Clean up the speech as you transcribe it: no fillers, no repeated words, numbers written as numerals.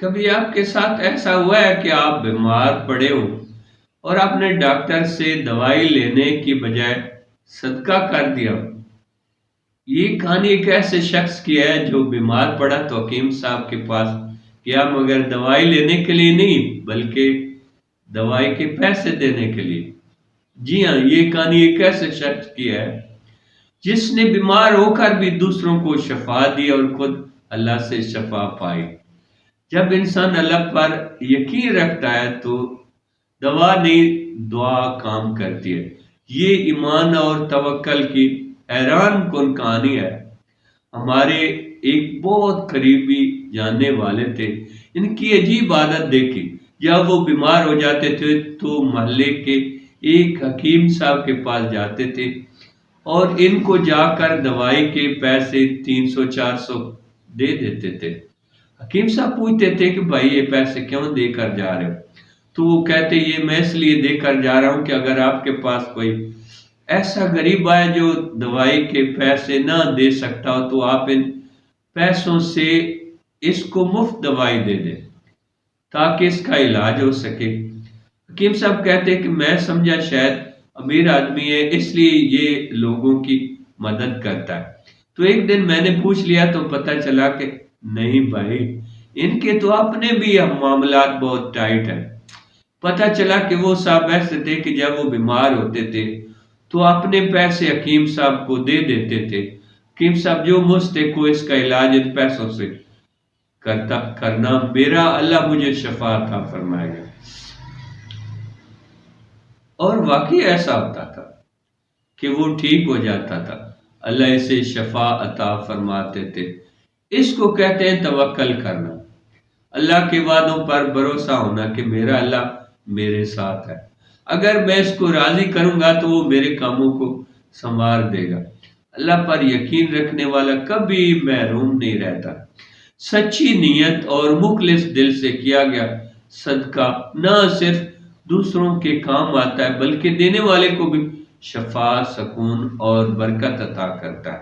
کبھی آپ کے ساتھ ایسا ہوا ہے کہ آپ بیمار پڑے ہو اور آپ نے ڈاکٹر سے دوائی لینے کی بجائے صدقہ کر دیا؟ یہ کہانی ایک ایسے شخص کی ہے جو بیمار پڑا تو حکیم صاحب کے پاس گیا، مگر دوائی لینے کے لیے نہیں بلکہ دوائی کے پیسے دینے کے لیے۔ جی ہاں، یہ کہانی ایک ایسے شخص کی ہے جس نے بیمار ہو کر بھی دوسروں کو شفا دی اور خود اللہ سے شفا پائی۔ جب انسان اللہ پر یقین رکھتا ہے تو دوا نہیں، دعا کام کرتی ہے۔ یہ ایمان اور توکل کی حیران کن کہانی ہے۔ ہمارے ایک بہت قریبی جاننے والے تھے، ان کی عجیب عادت دیکھی۔ جب وہ بیمار ہو جاتے تھے تو محلے کے ایک حکیم صاحب کے پاس جاتے تھے اور ان کو جا کر دوائی کے پیسے 300 400 دے دیتے تھے۔ حکیم صاحب پوچھتے تھے کہ بھائی یہ پیسے کیوں دے کر جا رہے ہو؟ تو وہ کہتے یہ میں اس لیے دے کر جا رہا ہوں کہ اگر آپ کے پاس کوئی ایسا غریب آئے جو دوائی کے پیسے نہ دے سکتا ہو تو آپ ان پیسوں سے اس کو مفت دوائی دے دیں تاکہ اس کا علاج ہو سکے۔ حکیم صاحب کہتے کہ میں سمجھا شاید امیر آدمی ہے اس لیے یہ لوگوں کی مدد کرتا ہے۔ تو ایک دن میں نے پوچھ لیا تو پتہ چلا کہ نہیں بھائی، ان کے تو اپنے بھی معاملات بہت ٹائٹ ہیں۔ پتہ چلا کہ وہ صاحب ایسے تھے کہ جب وہ بیمار ہوتے تھے تو اپنے پیسے حکیم صاحب کو دے دیتے تھے۔ حکیم صاحب جو مستحق کو اس کا علاج ان پیسوں سے کرنا، میرا اللہ مجھے شفا عطا فرمائے گا۔ اور واقعی ایسا ہوتا تھا کہ وہ ٹھیک ہو جاتا تھا، اللہ اسے شفا عطا فرماتے تھے۔ اس کو کہتے ہیں توکل کرنا، اللہ کے وعدوں پر بھروسہ ہونا کہ میرا اللہ میرے ساتھ ہے۔ اگر میں اس کو راضی کروں گا تو وہ میرے کاموں کو سنوار دے گا۔ اللہ پر یقین رکھنے والا کبھی محروم نہیں رہتا۔ سچی نیت اور مخلص دل سے کیا گیا صدقہ نہ صرف دوسروں کے کام آتا ہے بلکہ دینے والے کو بھی شفا، سکون اور برکت عطا کرتا ہے۔